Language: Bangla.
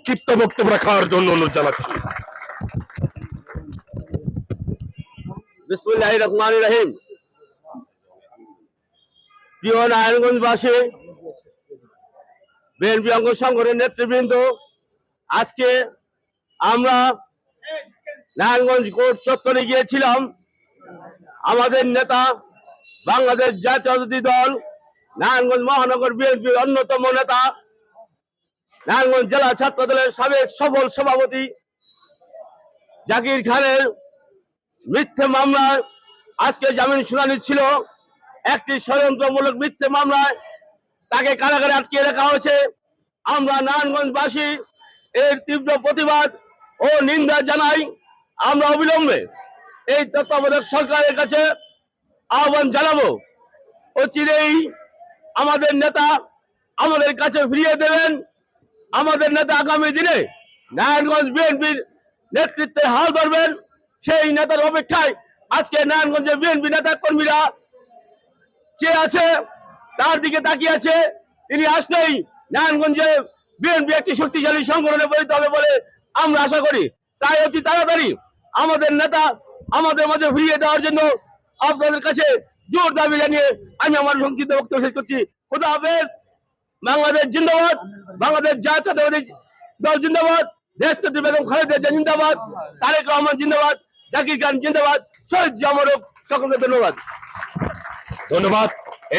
সংক্ষিপ্ত বক্তব্য রাখার জন্য অনুরোধ জানাচ্ছি। বিসমিল্লাহির রহমানির রহিম। প্রিয় নারায়ণগঞ্জবাসী, বিএনপি অঙ্গ সংগঠনের নেতৃবৃন্দ, আজকে আমরা নারায়ণগঞ্জ কোর্ট চত্বরে গিয়েছিলাম। আমাদের নেতা, বাংলাদেশ জাতীয়তাবাদী দল নারায়ণগঞ্জ মহানগর বিএনপির অন্যতম নেতা, নারায়ণগঞ্জ জেলা ছাত্র দলের সাবেক সফল সভাপতি জাকির খানের মিথ্যে মামলায় আজকে জামিন শুনানি ছিল। একটি ষড়যন্ত্রমূলক মিথ্যে মামলায় তাকে কারাগারে আটকিয়ে রাখা হয়েছে। আমরা নারায়ণগঞ্জবাসী এর তীব্র প্রতিবাদ ও নিন্দা জানাই। আমরা অবিলম্বে এই তত্ত্বাবধায়ক সরকারের কাছে আহ্বান জানাবো, অচিরেই আমাদের নেতা আমাদের কাছে ফিরিয়ে দেবেন। আমাদের নেতা আগামী দিনে নারায়ণগঞ্জ বিএনপির নেতৃত্বে হাল ধরবেন। সেই নেতার অপেক্ষায় আজকে নারায়ণগঞ্জের বিএনপি নেতা কর্মীরা চেয়ে আছে, তার দিকে তাকিয়ে আছে। তিনি আসলেই নারায়ণগঞ্জে বিএনপি একটি শক্তিশালী সংগঠনে পরিণত হবে বলে আমরা আশা করি। তাই অতি তাড়াতাড়ি আমাদের নেতা আমাদের মাঝে ফিরিয়ে দেওয়ার জন্য আপনাদের কাছে জোর দাবি জানিয়ে আমি আমার সংক্ষিপ্ত বক্তব্য শেষ করছি। খোদা হাফেজ। বাংলাদেশ জিন্দাবাদ, বাংলাদেশ জাতীয়তাবাদী দল জিন্দাবাদ, দেশনেত্রী বেগম খালেদা জিয়া জিন্দাবাদ, তারেক রহমান জিন্দাবাদ, জাকির খান জিন্দাবাদ, শহীদ জিয়া মরক। সকলকে ধন্যবাদ। ধন্যবাদ।